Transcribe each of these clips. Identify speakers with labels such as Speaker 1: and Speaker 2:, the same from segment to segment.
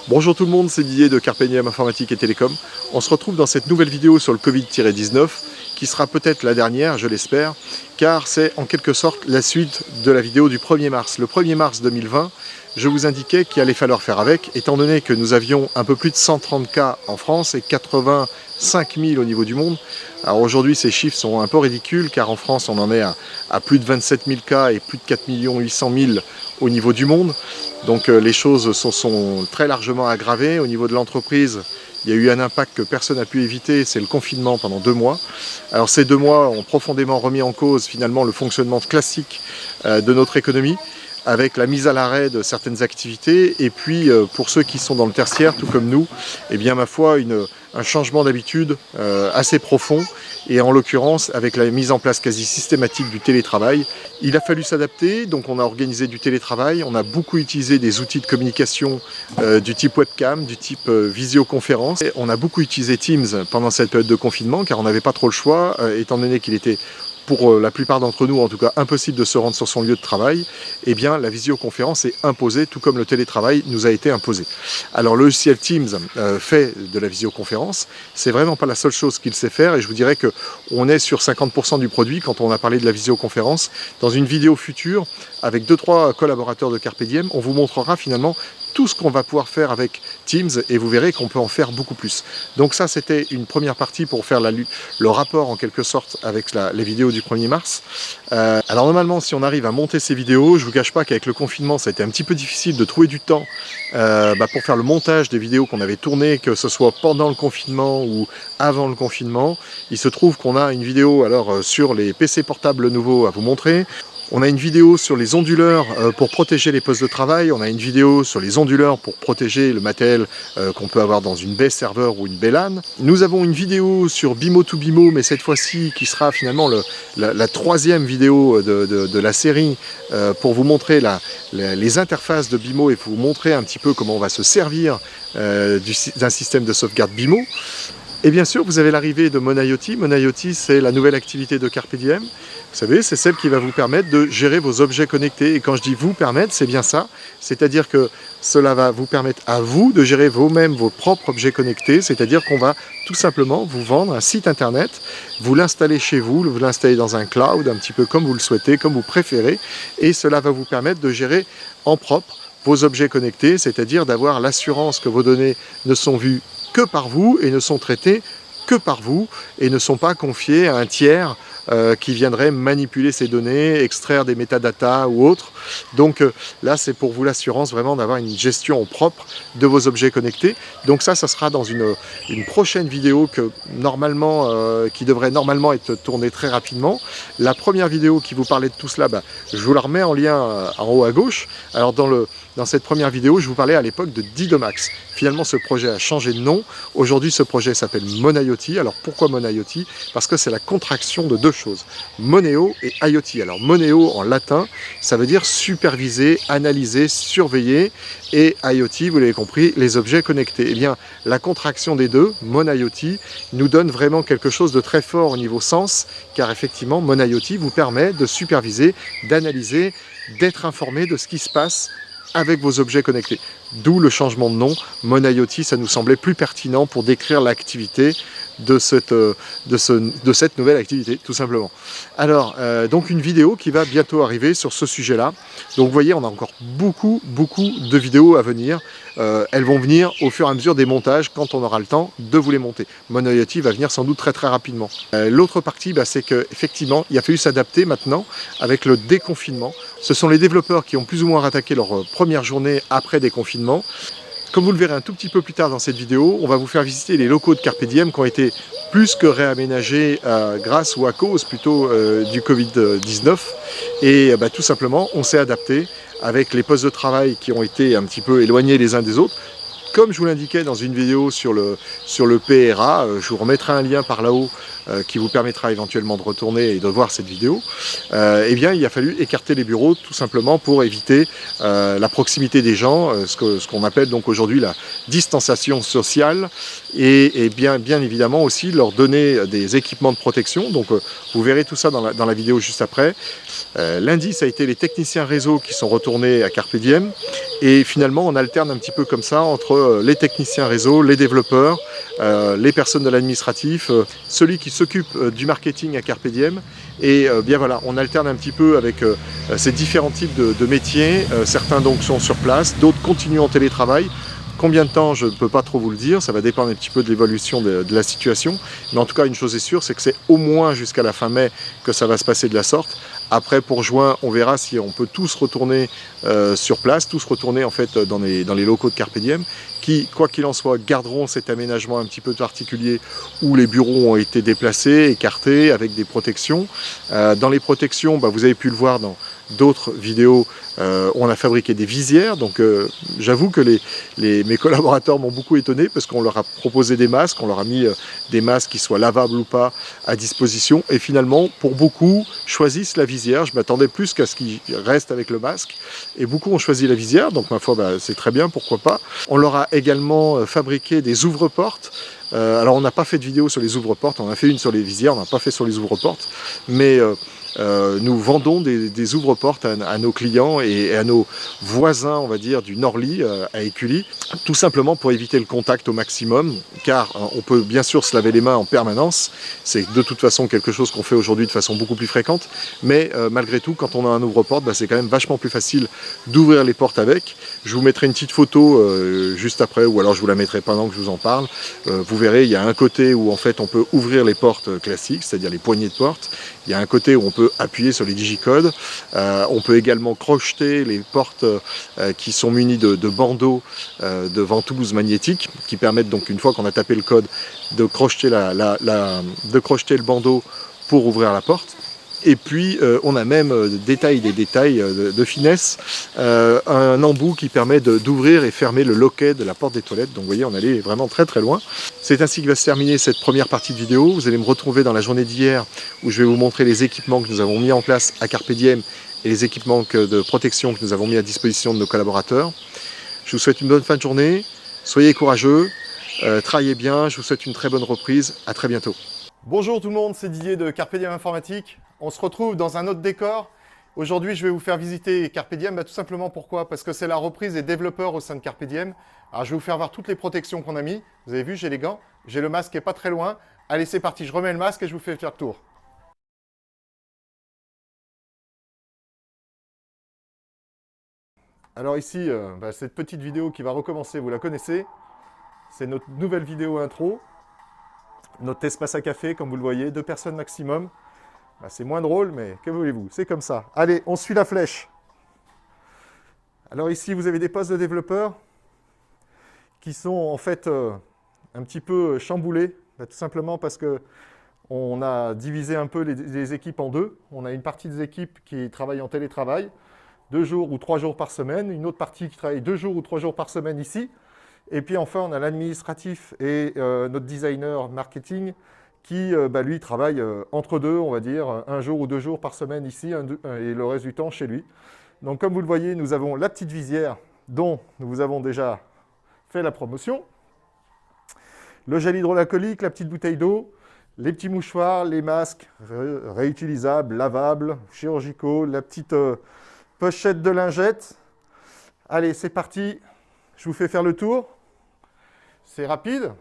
Speaker 1: Bonjour tout le monde, c'est Didier de Carpe Diem Informatique et Télécom. On se retrouve dans cette nouvelle vidéo sur le Covid-19 qui sera peut-être la dernière, je l'espère, car c'est en quelque sorte la suite de la vidéo du 1er mars. Le 1er mars 2020, je vous indiquais qu'il allait falloir faire avec, étant donné que nous avions un peu plus de 130 cas en France et 85 000 au niveau du monde. Alors aujourd'hui, ces chiffres sont un peu ridicules, car en France, on en est à plus de 27 000 cas et plus de 4 800 000 au niveau du monde. Donc les choses sont très largement aggravées. Au niveau de l'entreprise, il y a eu un impact que personne n'a pu éviter, c'est le confinement pendant 2 mois. Alors ces 2 mois ont profondément remis en cause finalement le fonctionnement classique de notre économie, avec la mise à l'arrêt de certaines activités, et puis pour ceux qui sont dans le tertiaire, tout comme nous, eh bien ma foi, un changement d'habitude assez profond, et en l'occurrence avec la mise en place quasi systématique du télétravail. Il a fallu s'adapter, donc on a organisé du télétravail, on a beaucoup utilisé des outils de communication du type webcam, du type visioconférence. On a beaucoup utilisé Teams pendant cette période de confinement, car on n'avait pas trop le choix, étant donné qu'il était pour la plupart d'entre nous, en tout cas impossible de se rendre sur son lieu de travail. Eh bien la visioconférence est imposée, tout comme le télétravail nous a été imposé. Alors le logiciel Teams fait de la visioconférence, c'est vraiment pas la seule chose qu'il sait faire, et je vous dirais qu'on est sur 50% du produit quand on a parlé de la visioconférence. Dans une vidéo future, avec 2-3 collaborateurs de Carpe Diem, on vous montrera finalement tout ce qu'on va pouvoir faire avec Teams, et vous verrez qu'on peut en faire beaucoup plus. Donc ça, c'était une première partie pour faire le rapport en quelque sorte avec les vidéos du 1er mars. Alors normalement, si on arrive à monter ces vidéos, je ne vous cache pas qu'avec le confinement, ça a été un petit peu difficile de trouver du temps pour faire le montage des vidéos qu'on avait tournées, que ce soit pendant le confinement ou avant le confinement. Il se trouve qu'on a une vidéo alors sur les PC portables nouveaux à vous montrer. On a une vidéo sur les onduleurs pour protéger les postes de travail. On a une vidéo sur les onduleurs pour protéger le matériel qu'on peut avoir dans une baie serveur ou une baie LAN. Nous avons une vidéo sur BIMO to BIMO, mais cette fois-ci qui sera finalement la 3e vidéo de la série pour vous montrer les interfaces de BIMO et vous montrer un petit peu comment on va se servir d'un système de sauvegarde BIMO. Et bien sûr, vous avez l'arrivée de MonIoT. MonIoT, c'est la nouvelle activité de Carpe Diem. Vous savez, c'est celle qui va vous permettre de gérer vos objets connectés. Et quand je dis vous permettre, c'est bien ça. C'est-à-dire que cela va vous permettre à vous de gérer vous-même vos propres objets connectés. C'est-à-dire qu'on va tout simplement vous vendre un site internet, vous l'installer chez vous, vous l'installer dans un cloud, un petit peu comme vous le souhaitez, comme vous préférez. Et cela va vous permettre de gérer en propre vos objets connectés, c'est-à-dire d'avoir l'assurance que vos données ne sont vues que par vous et ne sont traitées que par vous et ne sont pas confiées à un tiers qui viendrait manipuler ces données, extraire des métadatas ou autres. Donc là, c'est pour vous l'assurance vraiment d'avoir une gestion propre de vos objets connectés. Donc ça sera dans une prochaine vidéo qui devrait normalement être tournée très rapidement. La première vidéo qui vous parlait de tout cela, je vous la remets en lien en haut à gauche. Alors dans cette première vidéo, je vous parlais à l'époque de Didomax. Finalement, ce projet a changé de nom. Aujourd'hui, ce projet s'appelle MonIoT. Alors pourquoi MonIoT? Parce que c'est la contraction de 2 choses, Moneo et IoT. Alors Moneo en latin, ça veut dire superviser, analyser, surveiller, et IoT, vous l'avez compris, les objets connectés. Eh bien, la contraction des deux, MonIoT, nous donne vraiment quelque chose de très fort au niveau sens, car effectivement, MonIoT vous permet de superviser, d'analyser, d'être informé de ce qui se passe avec vos objets connectés. D'où le changement de nom. MonIoT, ça nous semblait plus pertinent pour décrire l'activité de cette nouvelle activité, tout simplement. Alors, donc une vidéo qui va bientôt arriver sur ce sujet-là. Donc vous voyez, on a encore beaucoup de vidéos à venir. Elles vont venir au fur et à mesure des montages, quand on aura le temps de vous les monter. MonIoT va venir sans doute très rapidement. L'autre partie, c'est qu'effectivement, il a fallu s'adapter maintenant avec le déconfinement. Ce sont les développeurs qui ont plus ou moins rattaqué leur première journée après déconfinement. Comme vous le verrez un tout petit peu plus tard dans cette vidéo, on va vous faire visiter les locaux de Carpe Diem qui ont été plus que réaménagés grâce ou à cause plutôt du Covid-19. Et tout simplement, on s'est adapté avec les postes de travail qui ont été un petit peu éloignés les uns des autres. Comme je vous l'indiquais dans une vidéo sur le PRA, je vous remettrai un lien par là-haut qui vous permettra éventuellement de retourner et de voir cette vidéo. Eh bien, il a fallu écarter les bureaux tout simplement pour éviter la proximité des gens, ce qu'on appelle donc aujourd'hui la distanciation sociale, et bien évidemment aussi leur donner des équipements de protection. Donc vous verrez tout ça dans la vidéo juste après. Lundi, ça a été les techniciens réseau qui sont retournés à Carpe Diem, et finalement on alterne un petit peu comme ça entre entre les techniciens réseau, les développeurs, les personnes de l'administratif, celui qui s'occupe du marketing à Carpe Diem. Et bien voilà, on alterne un petit peu avec ces différents types de métiers. Certains donc sont sur place, d'autres continuent en télétravail. Combien de temps, je ne peux pas trop vous le dire, ça va dépendre un petit peu de l'évolution de la situation. Mais en tout cas, une chose est sûre, c'est que c'est au moins jusqu'à la fin mai que ça va se passer de la sorte. Après, pour juin, on verra si on peut tous retourner sur place, tous retourner en fait dans les locaux de Carpe Diem, qui, quoi qu'il en soit, garderont cet aménagement un petit peu particulier où les bureaux ont été déplacés, écartés, avec des protections. Dans les protections, vous avez pu le voir dans d'autres vidéos, on a fabriqué des visières, donc j'avoue que mes collaborateurs m'ont beaucoup étonné parce qu'on leur a proposé des masques, on leur a mis des masques qui soient lavables ou pas à disposition, et finalement pour beaucoup choisissent la visière. Je m'attendais plus qu'à ce qu'ils restent avec le masque, et beaucoup ont choisi la visière, donc ma foi c'est très bien, pourquoi pas. On leur a également fabriqué des ouvre-portes. Alors on n'a pas fait de vidéo sur les ouvre-portes, on a fait une sur les visières, on n'a pas fait sur les ouvre-portes, mais nous vendons des ouvre-portes à nos clients et à nos voisins, on va dire, du Norly à Écully, tout simplement pour éviter le contact au maximum, car on peut bien sûr se laver les mains en permanence, c'est de toute façon quelque chose qu'on fait aujourd'hui de façon beaucoup plus fréquente, mais malgré tout, quand on a un ouvre-porte, c'est quand même vachement plus facile d'ouvrir les portes avec. Je vous mettrai une petite photo juste après, ou alors je vous la mettrai pendant que je vous en parle. Vous verrez, il y a un côté où en fait on peut ouvrir les portes classiques, c'est-à-dire les poignées de porte. Il y a un côté où on peut appuyer sur les digicodes. On peut également crocheter les portes qui sont munies de bandeaux de ventouses magnétiques qui permettent donc, une fois qu'on a tapé le code, de crocheter, de crocheter le bandeau pour ouvrir la porte. Et puis on a même des détails de finesse, un embout qui permet d'ouvrir et fermer le loquet de la porte des toilettes. Donc vous voyez, on allait vraiment très très loin. C'est ainsi que va se terminer cette première partie de vidéo. Vous allez me retrouver dans la journée d'hier où je vais vous montrer les équipements que nous avons mis en place à Carpe Diem et les équipements de protection que nous avons mis à disposition de nos collaborateurs. Je vous souhaite une bonne fin de journée, soyez courageux, travaillez bien, je vous souhaite une très bonne reprise, à très bientôt. Bonjour tout le monde, c'est Didier de Carpe Diem Informatique. On se retrouve dans un autre décor. Aujourd'hui, je vais vous faire visiter Carpe Diem. Tout simplement pourquoi? Parce que c'est la reprise des développeurs au sein de Carpe Diem. Alors, je vais vous faire voir toutes les protections qu'on a mis. Vous avez vu, j'ai les gants, j'ai le masque qui n'est pas très loin. Allez, c'est parti, je remets le masque et je vous fais faire le tour. Alors ici, cette petite vidéo qui va recommencer, vous la connaissez. C'est notre nouvelle vidéo intro. Notre espace à café, comme vous le voyez, 2 personnes maximum. C'est moins drôle, mais que voulez-vous, c'est comme ça. Allez, on suit la flèche. Alors ici, vous avez des postes de développeurs qui sont en fait un petit peu chamboulés, tout simplement parce qu'on a divisé un peu les équipes en deux. On a une partie des équipes qui travaillent en télétravail, 2 jours ou 3 jours par semaine, une autre partie qui travaille 2 jours ou 3 jours par semaine ici, et puis enfin, on a l'administratif et notre designer marketing qui, lui, travaille entre deux, on va dire, 1 jour ou 2 jours par semaine ici et le reste du temps chez lui. Donc, comme vous le voyez, nous avons la petite visière dont nous vous avons déjà fait la promotion, le gel hydroalcoolique, la petite bouteille d'eau, les petits mouchoirs, les masques réutilisables, lavables, chirurgicaux, la petite pochette de lingettes. Allez, c'est parti, je vous fais faire le tour. C'est rapide.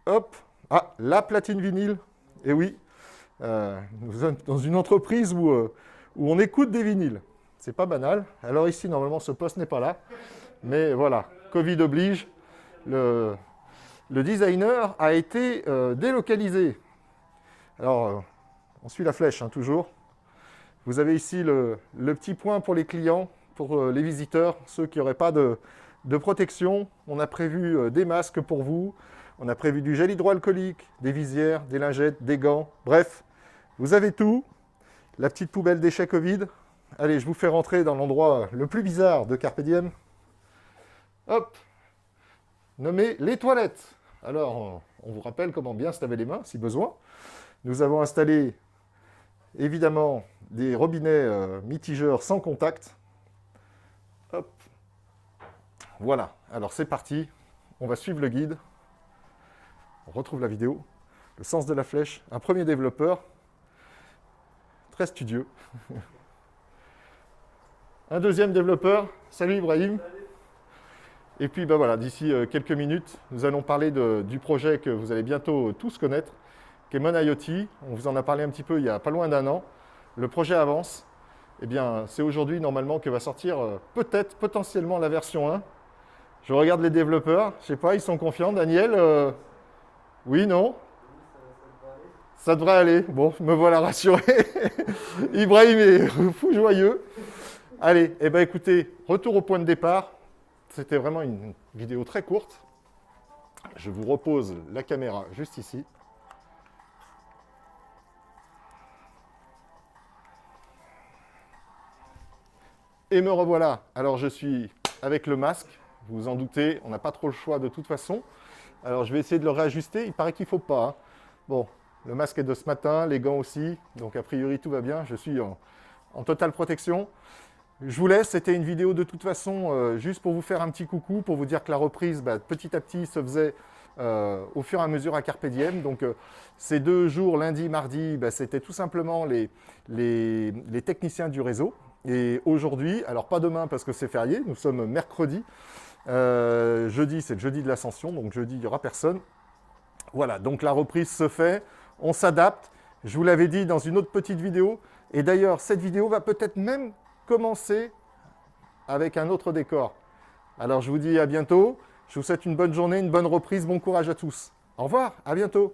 Speaker 1: Hop. Ah, la platine vinyle. Et oui, nous sommes dans une entreprise où on écoute des vinyles. C'est pas banal. Alors ici, normalement, ce poste n'est pas là. Mais voilà, Covid oblige. Le designer a été délocalisé. Alors, on suit la flèche, toujours. Vous avez ici le petit point pour les clients, pour les visiteurs, ceux qui n'auraient pas de protection. On a prévu des masques pour vous. On a prévu du gel hydroalcoolique, des visières, des lingettes, des gants. Bref, vous avez tout. La petite poubelle déchets Covid. Allez, je vous fais rentrer dans l'endroit le plus bizarre de Carpe Diem. Hop, nommé les toilettes. Alors, on vous rappelle comment bien se laver les mains, si besoin. Nous avons installé, évidemment, des robinets mitigeurs sans contact. Hop. Voilà, alors c'est parti. On va suivre le guide. On retrouve la vidéo. Le sens de la flèche. Un premier développeur. Très studieux. Un deuxième développeur. Salut Ibrahim. Salut. Et puis ben voilà, d'ici quelques minutes, nous allons parler du projet que vous allez bientôt tous connaître, qui est Mon IoT. On vous en a parlé un petit peu il y a pas loin d'un an. Le projet avance. Eh bien, c'est aujourd'hui normalement que va sortir peut-être, potentiellement la version 1. Je regarde les développeurs, je sais pas, ils sont confiants. Daniel, oui, non? Ça devrait aller. Bon, me voilà rassuré. Ibrahim est fou joyeux. Allez, eh ben écoutez, retour au point de départ. C'était vraiment une vidéo très courte. Je vous repose la caméra juste ici. Et me revoilà. Alors je suis avec le masque, vous vous en doutez, on n'a pas trop le choix de toute façon. Alors je vais essayer de le réajuster, il paraît qu'il ne faut pas. Hein. Bon, le masque est de ce matin, les gants aussi, donc a priori tout va bien, je suis en totale protection. Je vous laisse, c'était une vidéo de toute façon juste pour vous faire un petit coucou, pour vous dire que la reprise petit à petit se faisait au fur et à mesure à Carpe Diem. Donc ces 2 jours, lundi, mardi, c'était tout simplement les techniciens du réseau. Et aujourd'hui, alors pas demain parce que c'est férié, nous sommes mercredi. Jeudi, c'est le jeudi de l'Ascension, donc jeudi, il n'y aura personne. Voilà, donc la reprise se fait, on s'adapte. Je vous l'avais dit dans une autre petite vidéo. Et d'ailleurs, cette vidéo va peut-être même commencer avec un autre décor. Alors je vous dis à bientôt. Je vous souhaite une bonne journée, une bonne reprise, bon courage à tous. Au revoir, à bientôt.